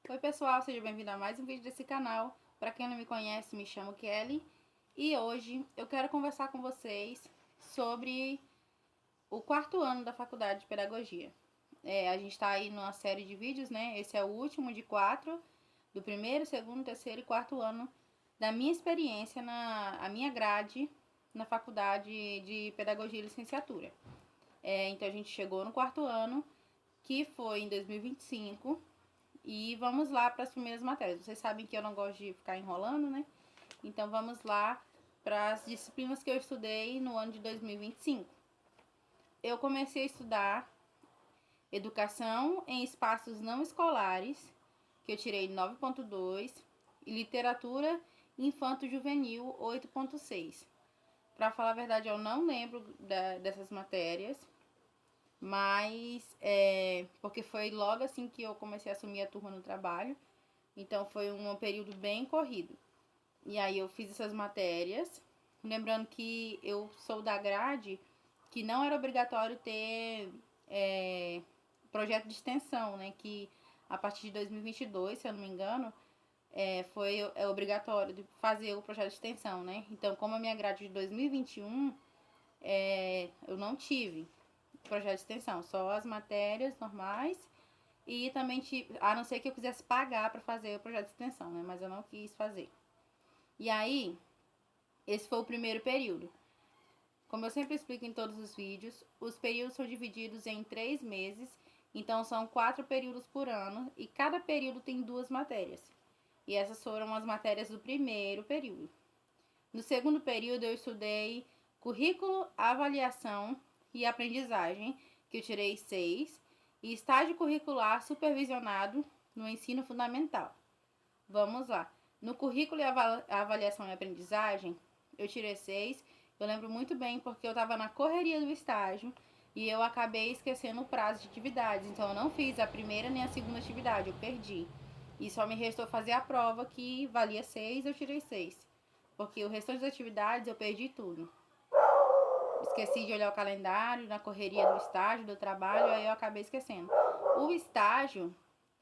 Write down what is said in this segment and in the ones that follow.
Oi pessoal, seja bem-vindo a mais um vídeo desse canal. Para quem não me conhece, me chamo Kelly e hoje eu quero conversar com vocês sobre o quarto ano da faculdade de pedagogia. A gente está aí numa série de vídeos, né? Esse é o último de 4, do primeiro, segundo, terceiro e quarto ano da minha experiência a minha grade na faculdade de pedagogia e licenciatura. Então a gente chegou no quarto ano, que foi em 2025. E vamos lá para as primeiras matérias. Vocês sabem que eu não gosto de ficar enrolando, né? Então vamos lá para as disciplinas que eu estudei no ano de 2025. Eu comecei a estudar Educação em Espaços Não Escolares, que eu tirei 9.2, e Literatura Infanto-Juvenil 8.6. Para falar a verdade, eu não lembro dessas matérias, mas porque foi logo assim que eu comecei a assumir a turma no trabalho, então foi um período bem corrido. E aí eu fiz essas matérias, lembrando que eu sou da grade que não era obrigatório ter projeto de extensão, né? Que a partir de 2022, se eu não me engano, foi obrigatório de fazer o projeto de extensão, né? Então, como a minha grade de 2021, eu não tive projeto de extensão, só as matérias normais e também, a não ser que eu quisesse pagar para fazer o projeto de extensão, né? Mas eu não quis fazer. E aí, esse foi o primeiro período. Como eu sempre explico em todos os vídeos, os períodos são divididos em 3 meses, então são 4 períodos por ano e cada período tem 2 matérias. E essas foram as matérias do primeiro período. No segundo período eu estudei currículo, avaliação e aprendizagem, que eu tirei 6, e estágio curricular supervisionado no ensino fundamental. Vamos lá. No currículo e avaliação e aprendizagem, eu tirei 6. Eu lembro muito bem porque eu estava na correria do estágio e eu acabei esquecendo o prazo de atividades. Então eu não fiz a primeira nem a segunda atividade, eu perdi. E só me restou fazer a prova que valia 6, eu tirei 6. Porque o restante das atividades eu perdi tudo. Esqueci de olhar o calendário, na correria do estágio, do trabalho, aí eu acabei esquecendo. O estágio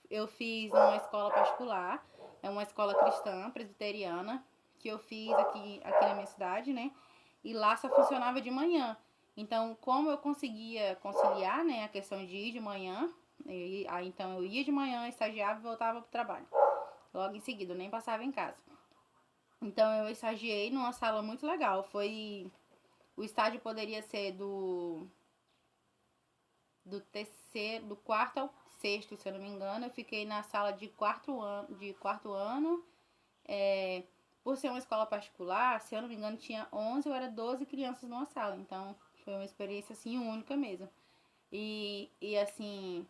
eu fiz numa escola particular, é uma escola cristã, presbiteriana, que eu fiz aqui na minha cidade, né? E lá só funcionava de manhã. Então, como eu conseguia conciliar, né, a questão de ir de manhã, então eu ia de manhã, estagiava e voltava pro trabalho. Logo em seguida, eu nem passava em casa. Então eu estagiei numa sala muito legal. O estágio poderia ser do quarto ao sexto, se eu não me engano. Eu fiquei na sala de quarto ano. Por ser uma escola particular, se eu não me engano, tinha 11 ou era 12 crianças numa sala. Então foi uma experiência assim única mesmo. E assim,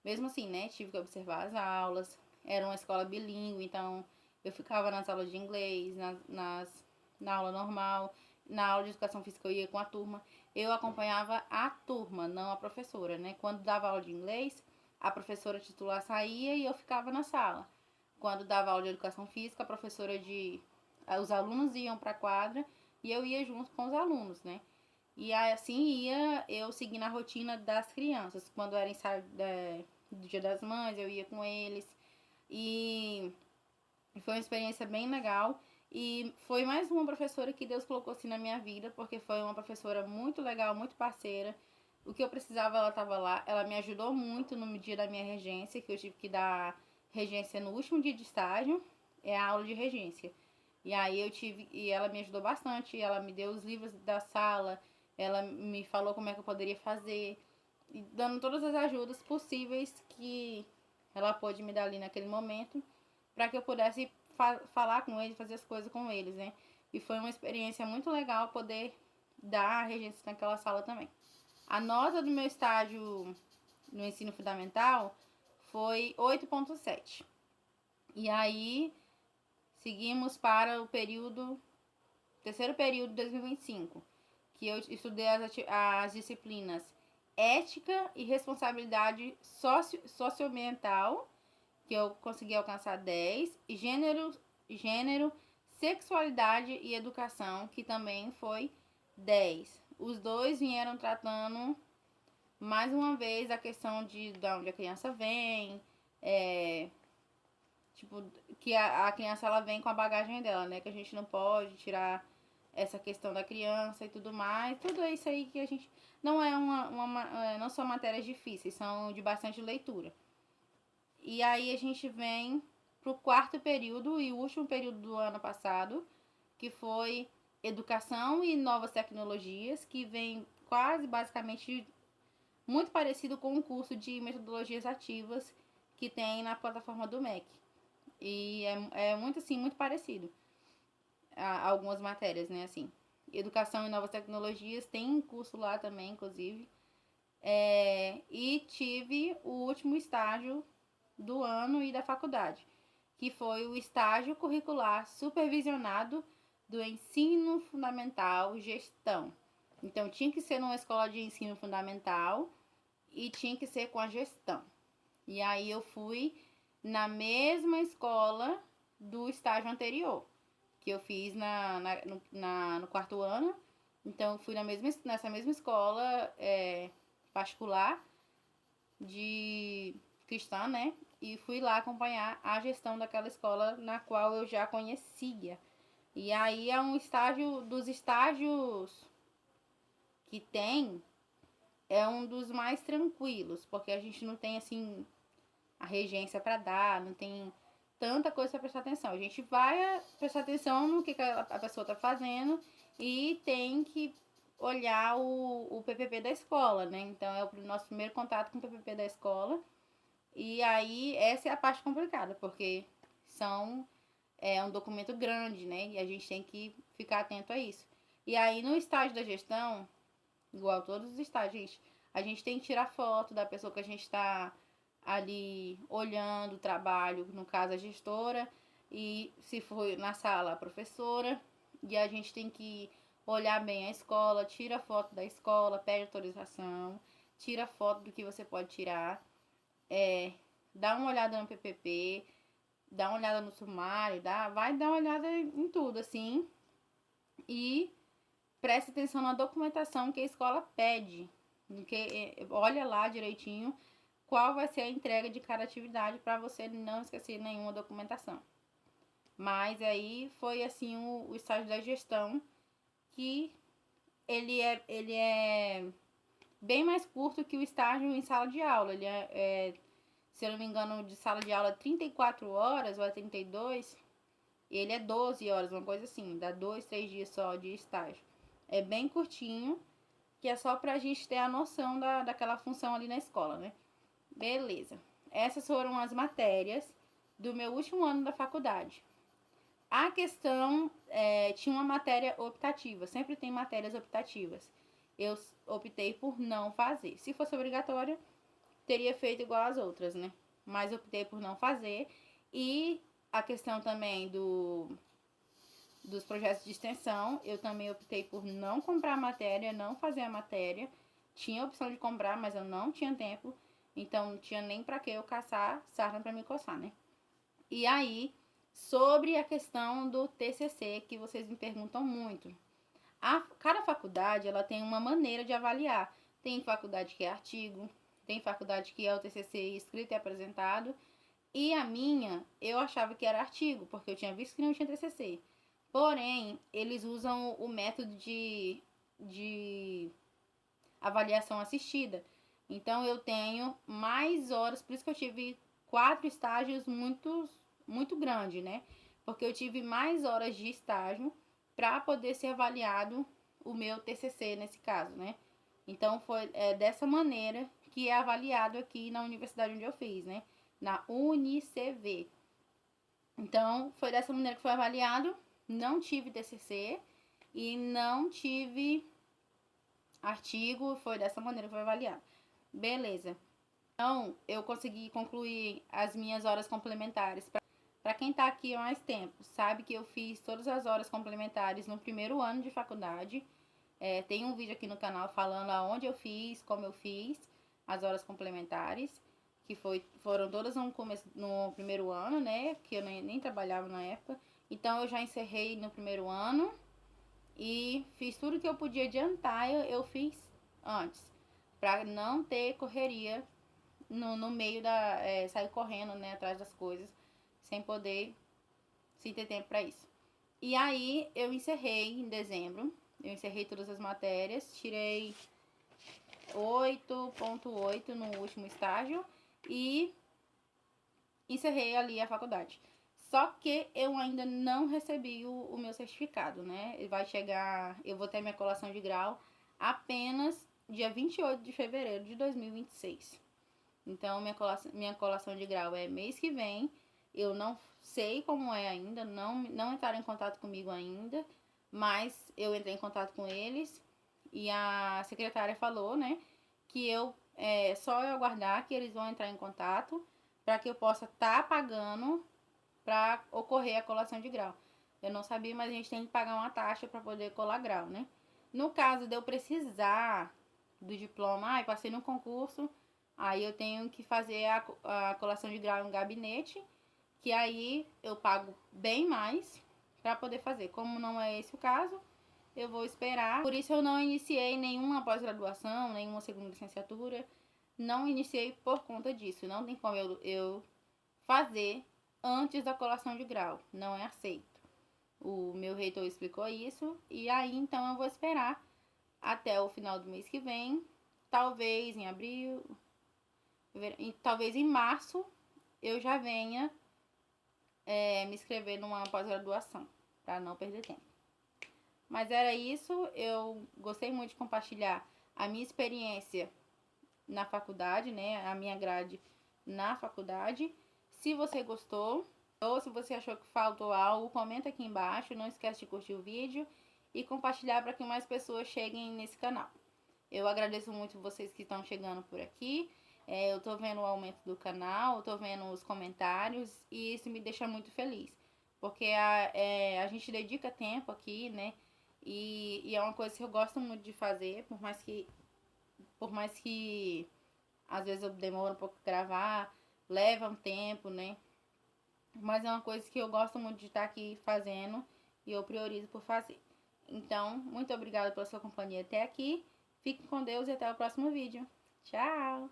mesmo assim, né, tive que observar as aulas. Era uma escola bilíngue, então eu ficava nas aulas de inglês, na aula normal, na aula de educação física eu ia com a turma. Eu acompanhava a turma, não a professora, né? Quando dava aula de inglês, a professora titular saía e eu ficava na sala. Quando dava aula de educação física, os alunos iam para a quadra e eu ia junto com os alunos, né? E assim ia eu seguindo a rotina das crianças. Quando era ensaio do Dia das Mães, eu ia com eles. E foi uma experiência bem legal. E foi mais uma professora que Deus colocou assim na minha vida, porque foi uma professora muito legal, muito parceira. O que eu precisava, ela estava lá. Ela me ajudou muito no dia da minha regência, que eu tive que dar regência no último dia de estágio, é a aula de regência. E ela me ajudou bastante, ela me deu os livros da sala, ela me falou como é que eu poderia fazer, e dando todas as ajudas possíveis que ela pôde me dar ali naquele momento, para que eu pudesse falar com eles, fazer as coisas com eles, né? E foi uma experiência muito legal poder dar a regência naquela sala também. A nota do meu estágio no ensino fundamental foi 8.7. E aí seguimos para o terceiro período de 2025, que eu estudei as disciplinas ética e responsabilidade socioambiental, que eu consegui alcançar 10, e gênero, sexualidade e educação, que também foi 10. Os dois vieram tratando mais uma vez a questão de onde a criança vem, tipo, que a criança ela vem com a bagagem dela, né? Que a gente não pode tirar essa questão da criança e tudo mais. Tudo isso aí que a gente... Não é não são matérias difíceis, são de bastante leitura. E aí a gente vem pro quarto período e o último período do ano passado, que foi Educação e Novas Tecnologias, que vem quase basicamente muito parecido com o curso de Metodologias Ativas que tem na plataforma do MEC. E é muito assim, muito parecido a algumas matérias, né, assim. Educação e Novas Tecnologias tem um curso lá também, inclusive. E tive o último estágio do ano e da faculdade, que foi o estágio curricular supervisionado do ensino fundamental gestão. Então, tinha que ser numa escola de ensino fundamental e tinha que ser com a gestão. E aí eu fui na mesma escola do estágio anterior, que eu fiz no quarto ano. Então, eu fui nessa mesma escola particular de cristã, né? E fui lá acompanhar a gestão daquela escola na qual eu já conhecia. E aí é um estágio, dos estágios que tem, é um dos mais tranquilos, porque a gente não tem, assim, a regência para dar, não tem tanta coisa para prestar atenção. A gente vai prestar atenção no que a pessoa tá fazendo e tem que olhar o PPP da escola, né? Então é o nosso primeiro contato com o PPP da escola. E aí essa é a parte complicada, porque é um documento grande, né? E a gente tem que ficar atento a isso. E aí no estágio da gestão, igual todos os estágios, a gente tem que tirar foto da pessoa que a gente está ali olhando o trabalho, no caso a gestora, e se for na sala a professora, e a gente tem que olhar bem a escola, tira foto da escola, pede autorização, tira foto do que você pode tirar, dá uma olhada no PPP, dá uma olhada no sumário, vai dar uma olhada em tudo, assim, e preste atenção na documentação que a escola pede, olha lá direitinho qual vai ser a entrega de cada atividade para você não esquecer nenhuma documentação. Mas aí foi assim o estágio da gestão, que ele é bem mais curto que o estágio em sala de aula. Ele se eu não me engano, de sala de aula 34 horas ou 32, ele é 12 horas, uma coisa assim, dá 2, 3 dias só de estágio. É bem curtinho, que é só pra gente ter a noção daquela função ali na escola, né? Beleza. Essas foram as matérias do meu último ano da faculdade. A questão tinha uma matéria optativa. Sempre tem matérias optativas. Eu optei por não fazer. Se fosse obrigatório, teria feito igual as outras, né? Mas optei por não fazer. E a questão também dos projetos de extensão, eu também optei por não comprar a matéria, não fazer a matéria. Tinha a opção de comprar, mas eu não tinha tempo. Então, não tinha nem pra que eu caçar sarna pra me coçar, né? E aí, sobre a questão do TCC, que vocês me perguntam muito. Cada faculdade, ela tem uma maneira de avaliar. Tem faculdade que é artigo, tem faculdade que é o TCC escrito e apresentado. E a minha, eu achava que era artigo, porque eu tinha visto que não tinha TCC. Porém, eles usam o método de avaliação assistida. Então, eu tenho mais horas, por isso que eu tive 4 estágios muito grande, né? Porque eu tive mais horas de estágio para poder ser avaliado o meu TCC nesse caso, né? Então, foi dessa maneira que é avaliado aqui na universidade onde eu fiz, né? Na UniCV. Então, foi dessa maneira que foi avaliado. Não tive TCC e não tive artigo, foi dessa maneira que foi avaliado. Beleza. Então, eu consegui concluir as minhas horas complementares. Para quem tá aqui há mais tempo, sabe que eu fiz todas as horas complementares no primeiro ano de faculdade. Tem um vídeo aqui no canal falando aonde eu fiz, como eu fiz as horas complementares, que foram todas no primeiro ano, né? Que eu nem trabalhava na época. Então, eu já encerrei no primeiro ano e fiz tudo que eu podia adiantar, eu fiz antes, para não ter correria no meio sair correndo, né, atrás das coisas, sem ter tempo para isso. E aí eu encerrei em dezembro, eu encerrei todas as matérias, tirei 8.8 no último estágio e encerrei ali a faculdade. Só que eu ainda não recebi o meu certificado, né? Vai chegar, eu vou ter minha colação de grau apenas dia 28 de fevereiro de 2026. Então, minha colação de grau é mês que vem. Eu não sei como é ainda, não entraram em contato comigo ainda, mas eu entrei em contato com eles e a secretária falou, né, que só eu aguardar que eles vão entrar em contato para que eu possa estar pagando para ocorrer a colação de grau. Eu não sabia, mas a gente tem que pagar uma taxa para poder colar grau, né? No caso de eu precisar do diploma, passei no concurso, aí eu tenho que fazer a colação de grau em um gabinete, que aí eu pago bem mais para poder fazer. Como não é esse o caso, eu vou esperar. Por isso eu não iniciei nenhuma pós-graduação, nenhuma segunda licenciatura. Não iniciei por conta disso. Não tem como eu fazer antes da colação de grau. Não é aceito. O meu reitor explicou isso. E aí, então, eu vou esperar até o final do mês que vem. Talvez em abril, talvez em março, eu já venha me inscrever numa pós-graduação, para não perder tempo. Mas era isso. Eu gostei muito de compartilhar a minha experiência na faculdade, né? A minha grade na faculdade. Se você gostou ou se você achou que faltou algo, comenta aqui embaixo. Não esquece de curtir o vídeo e compartilhar para que mais pessoas cheguem nesse canal. Eu agradeço muito vocês que estão chegando por aqui. Eu tô vendo o aumento do canal, eu tô vendo os comentários e isso me deixa muito feliz. Porque a gente dedica tempo aqui, né? E é uma coisa que eu gosto muito de fazer, por mais que às vezes eu demoro um pouco pra gravar, leva um tempo, né? Mas é uma coisa que eu gosto muito de estar aqui fazendo e eu priorizo por fazer. Então, muito obrigada pela sua companhia até aqui. Fique com Deus e até o próximo vídeo. Tchau!